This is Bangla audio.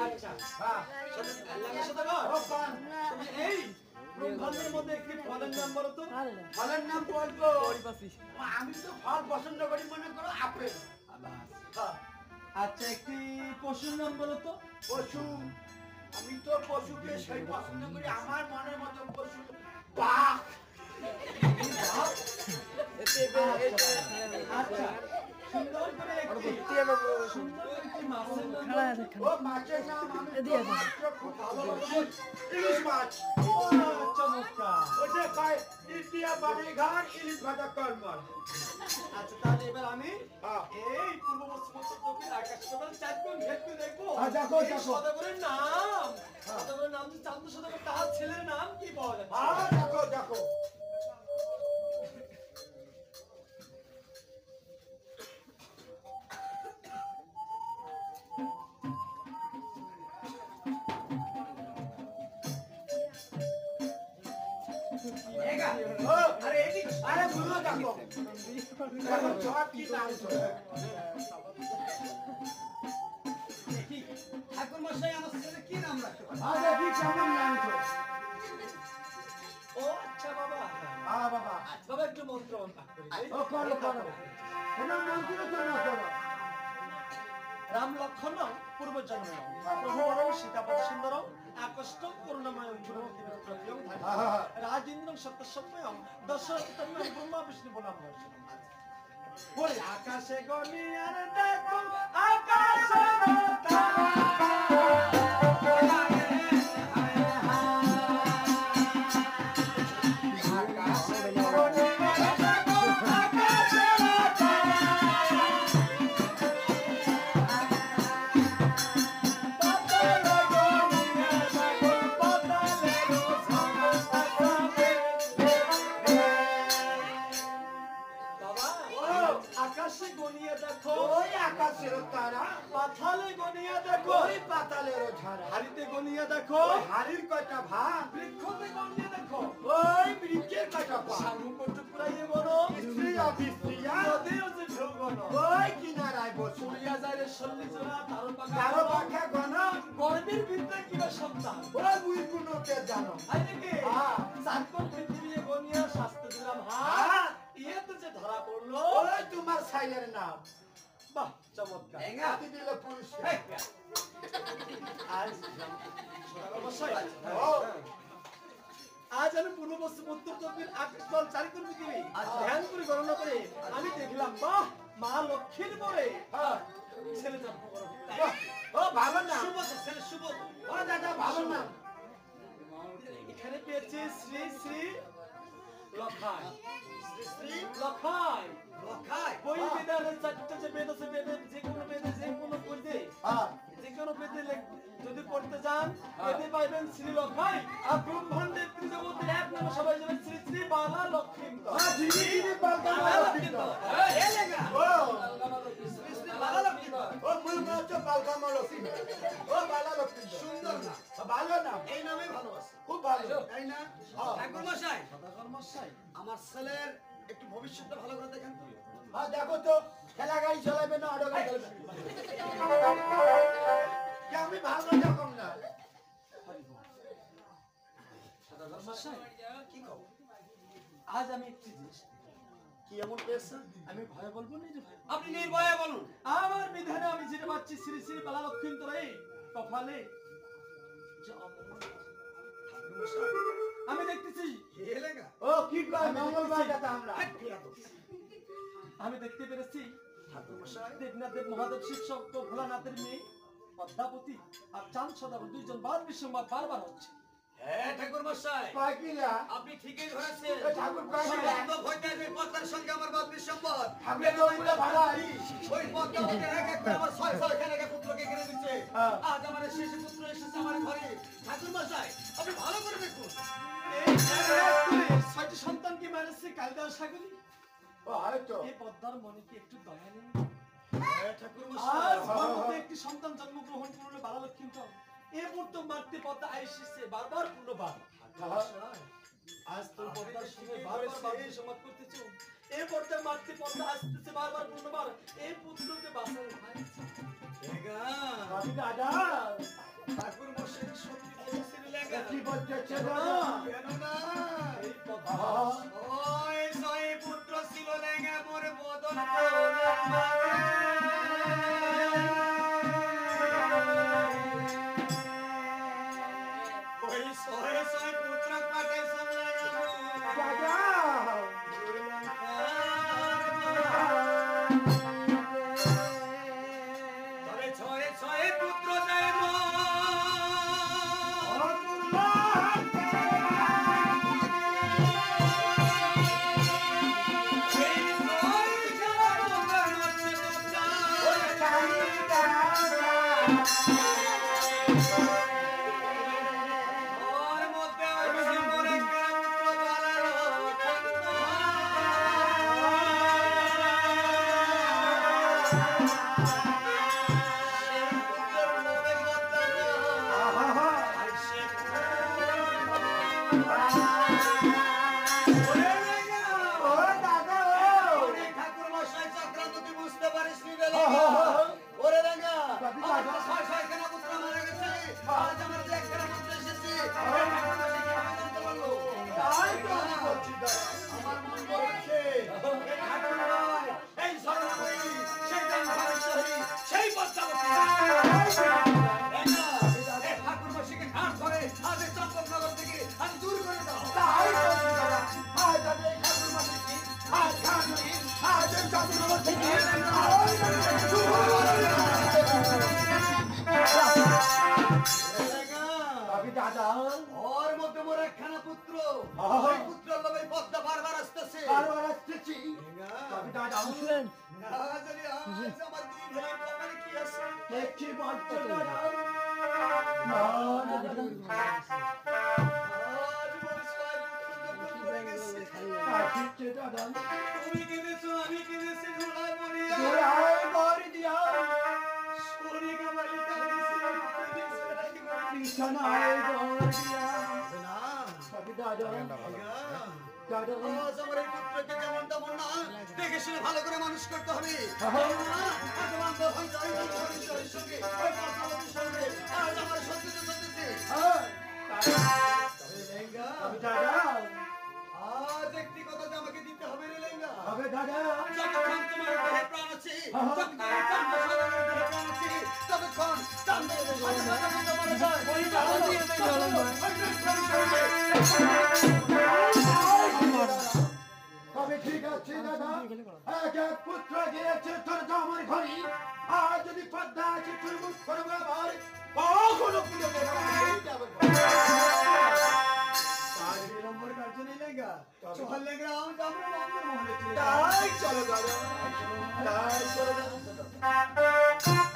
আচ্ছা হ্যাঁ লাগা সাথে তুমি এই ব্রহ্মাণ্ডের মধ্যে একটি ফলের নাম বলো তো। ফলের নাম বলবো আমি তো ফল পছন্দ করি মনে করো আপেল। আচ্ছা একটি পশুর নাম বলো তো। পশু আমি তো পশুকে সেই পছন্দ করি আমার মনের মতো পশু বাঘ। আচ্ছা সুন্দর করে একটি মাছের নাম ও মাছের নাম আমি খুব ভালোবাসি ইলিশ মাছ। চমৎকার। ওটা খাই ইন্ডিয়া বাড়ি ঘর ইলিশ ভাজা কর্মর। আচ্ছা তাহলে এবার আমি এই পূর্ব পশ্চিম উত্তর দক্ষিণ আকাশ পাতাল চাঁদগুণ ভেদকে দেখবো। দেখো দেখো সদাগরের নাম সদাগরের নাম যে চাঁদ সদাগর তার ছেলের নাম কি পাওয়া যাচ্ছে। দেখো দেখো আরে এদিক আরে বুঝো দেখো দেখো সব কি নাম ঠাকুর মশাই আমার ছেলে কি নাম রাখতে পারে। আরে কি কেমন নাম তো ও আচ্ছা বাবা বাবা বাবা একটু মন্ত্র পাঠ করি। ও করো করো তোমার নাম কি তো না করো রাম লক্ষণ পূর্ব জন্ম প্রভু বরং সীতাপদ সুন্দরম আকষ্টম করুণাময় গুণমতি বিপ্রতিয়ং রাজেন্দ্রং সত্যসম্যং দশরথতম্যং ব্রহ্মা বিষ্ণু বলাম দর্শনম। ওই আকাশে গনিয়ার দেখো আকাশে আকাশে গনিয়া দেখো ওই আকাশের তারা পাতালে গনিয়া দেখো ওই পাতালের ধারা হাড়িতে গনিয়া দেখো হাড়ির কয়টা ভাগ বৃক্ষতে গনিয়া দেখো ওই বৃক্ষের কয়টা ভাগ শামুক টুকরাইয়ে বলো স্ত্রীয়া বিস্ত্রীয়া নদীও যে ঢেউ গনো ওই কিনারায় বসে উড়িয়া যায় রে সল্লি জোড়া তারও কারো পাখা পাখা গণ গর্বের ভিতরে কিবা সন্তান ওই বুই কুনোকে জানো আই দেখে চারকোণ পৃথিবী গনিয়া শাস্তে দিলাম হাত ইয়েতে যে ধরা পড়লো ওই তোমার সাইয়ের নাম বাহ চমৎকার এঙ্গাতি দিলে পুরস্কার আজ সদাগর মশাই ও আজ আমি পূর্ব পশ্চিম উত্তর দক্ষিণ আকাশ তল চারিকোণ পৃথিবী ধ্যান করে গণনা করে আমি দেখলাম বাহ মা লক্ষ্মীর পরে ছেলে জন্ম গ্রহণ করলো। ও ভালো না শুভ তো, ছেলে শুভ তো। ও দাদা ভালো না এখানে পেয়েছে শ্রী শ্রী লখাই শ্রী লখাই লখাই বই বিধানের চারটে যে বেদ আছে বেদের যে কোনো পড়তে যে কোনো বেদে যদি পড়তে যান এতে পাইবেন শ্রী লখাই আর ব্রহ্মাণ্ডের ত্রিজগতের এক নামে সবাই যাবেন শ্রী শ্রী বালা লক্ষ্মী ধীরে ধীরে পাল্টা বালা লক্ষ্মী ও মুই মাছ পাল্টা লক্ষ্মী ও বালা লক্ষ্মী সুন্দর না ভালো না এই নামে ভালোবাসে খুব ভালো তাই না ঠাকুর মশাই সদাগর মশাই আমার ছেলের একটু ভবিষ্যৎটা ভালো করে দেখেন তো। দেখো তো খেলা গাড়ি চালাবে না অটো গাড়ি চালাবে আমি ভালো যখন না সদাগর মশাই কি কও আজ আমি একটি জিনিস কি এমন পেয়েছেন আমি ভয় বলবো না যে ভয় আপনি নির্ভয়ে বলুন আমার বিধানে আমি যেটা পাচ্ছি শ্রী শ্রী বালা লক্ষ্মীন্তরে কপালে যে অমঙ্গল ঠাকুর মশাই আমি দেখতেছি ও কি কয় মঙ্গলবার কথা আমরা আমি দেখতে পেরেছি ঠাকুর মশাই দেবনাথ দেব মহাদেব শিব শক্ত ভোলানাথের মেয়ে পদ্মাবতী আর চাঁদ সদাগর দুইজন বার বিশ্বম্বার বারবার হচ্ছে। হ্যাঁ ঠাকুর মশাই কয় কিলা আপনি ঠিকই ধরেছেন ঠাকুর কয় কিলা বান্ধব হইতে আসবে পদ্মার সঙ্গে আমার বাদবির সম্পদ ঠাকুরের দৌড়া ভাড়াই ওই পদ্মাবতীর এক এক করে আমার ছয় খানে পুত্রকে কিনে দিচ্ছে আজ আমার শেষ পুত্র এসেছে আমার ঘরে ঠাকুর মশাই আপনি ভালো করে দেখুন এই ছয়টি সন্তানকে মারেছে কালিদাস সাগরী ও হয়তো এই পদ্মার মনে কি একটু দয়া নেই? ঠাকুর আজ মশাই গর্ভবতী একটি সন্তান জন্মগ্রহণ করলো বালা লক্ষ্মীন্তর এ মুহূর্তে মারতে পদ্মা আইসিছে বারবার পূর্ণবার আজ তোর পদ্মার সঙ্গে বারবার বাদবির সংবাদ করতেছো এ পদ্মা মারতে পদ্মা আসতেছে বারবার পূর্ণবার এই পুত্রকে বাঁচানো হয় দাদা ঠাকুর মশাই সত্যি বলেছেন লেঙ্গা। কি বলতেছে কেননা এই পদ্মা ওই ছয় পুত্র ছিল লেঙ্গা মোর বদন ওই ছয় পুত্র পাঠাইছেন লেঙ্গা তবে ছয় পুত্র যায় ওর মধ্যে মোর একখানা পুত্র ওই পুত্রের লোভে পদ্মা বারবার আসতেছে না জানি আজ আমার দুই ভাইয়ের কপালে কি আছে আজ মোর ছয় পুত্র যখন মরে গেছে তুমি কেঁদেছো আমি কেঁদেছি ঘোড়ায় মরিয়া শরীরে বাড়ি কাঁদিছে না আজ আমার এই পুত্রকে যেমন তেমন না দেখে শুনে ভালো করে মানুষ করতে হবে আজ আমার সত্যি চলতেছে আজ একটি কথা যে আমাকে দিতে হবে রে লেঙ্গা যতক্ষণ তোমার দেহে প্রাণ আছে যতক্ষণ চান্দ সাধারণ দেহে প্রাণ আছে ততক্ষণ চান্দ তবে ঠিক আছে দাদা এক এক পুত্র গিয়েছে তোর জামার ঘরে আর যদি পদ্মা আছে তোর মুখ করবো আবার কখনো পুজো নম্বর কার জন্য লেঙ্গা চল লেঙ্গা আমরা মহলে চলো দাদা চলো দাদা